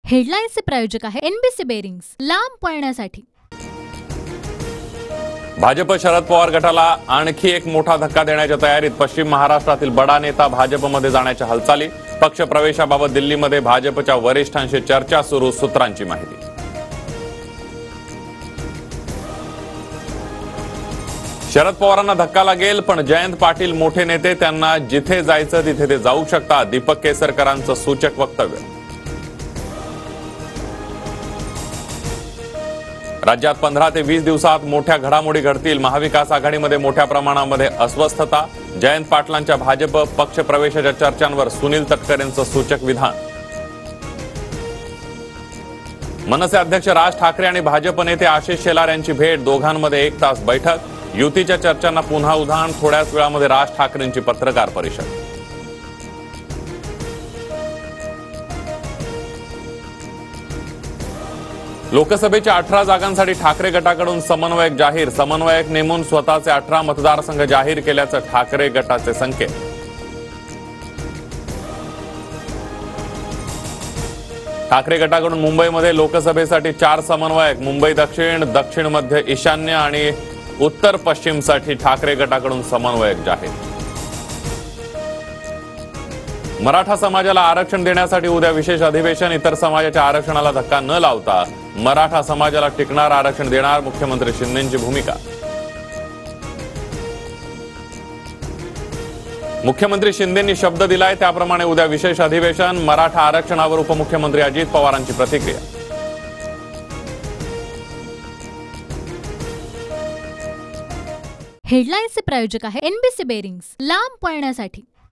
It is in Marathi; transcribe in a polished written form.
हेडलाईन्सचे प्रायोजक आहे एनबीसी बेरिंग्स, लांब पळण्यासाठी। भाजप शरद पवार गटाला आणखी एक मोठा धक्का देण्याच्या तयारीत। पश्चिम महाराष्ट्रातील बडा नेता भाजपमध्ये जाण्याच्या हालचाली। पक्ष प्रवेशाबाबत दिल्लीमध्ये भाजपच्या वरिष्ठांशी चर्चा सुरू, सूत्रांची माहिती। शरद पवारांना धक्का लागेल, पण जयंत पाटील मोठे नेते, त्यांना जिथे जायचं तिथे ते जाऊ शकतात, दीपक केसरकरांचं सूचक वक्तव्य। राज्यात 15 ते 20 दिवसात मोठ्या घडामोडी घडतील। महाविकास आघाडीमध्ये मोठ्या प्रमाणामध्ये अस्वस्थता। जयंत पाटलांच्या भाजप पक्ष प्रवेशाच्या चर्चांवर सुनील तटकरेंचं सूचक विधान। मनसे अध्यक्ष राज ठाकरे आणि भाजप नेते आशिष शेलार यांची भेट, दोघांमध्ये 1 तास बैठक। युतीच्या चर्चांना पुन्हा उधाण, थोड्याच वेळामध्ये राज ठाकरेंची पत्रकार परिषद। लोकसभेच्या 18 जागांसाठी ठाकरे गटाकडून समन्वयक जाहीर। समन्वयक नेमून स्वतःचे 18 मतदारसंघ जाहीर केल्याचं ठाकरे गटाचे संकेत। ठाकरे गटाकडून मुंबईमध्ये लोकसभेसाठी 4 समन्वयक। मुंबई दक्षिण, दक्षिण मध्य, ईशान्य आणि उत्तर पश्चिमसाठी ठाकरे गटाकडून समन्वयक जाहीर। मराठा समाजाला आरक्षण देण्यासाठी उद्या विशेष अधिवेशन। इतर समाजाच्या आरक्षणाला धक्का न लावता मराठा समाजाला टिकणार आरक्षण देणार, मुख्यमंत्री शिंदेंची भूमिका। मुख्यमंत्री शिंदेंनी शब्द दिलाय त्याप्रमाणे उद्या विशेष अधिवेशन। मराठा आरक्षणावर उपमुख्यमंत्री अजित पवारांची प्रतिक्रिया। हेडलाईन्सचे प्रायोजक आहे एनबीसी बेरिंग्स, लांब पळण्यासाठी।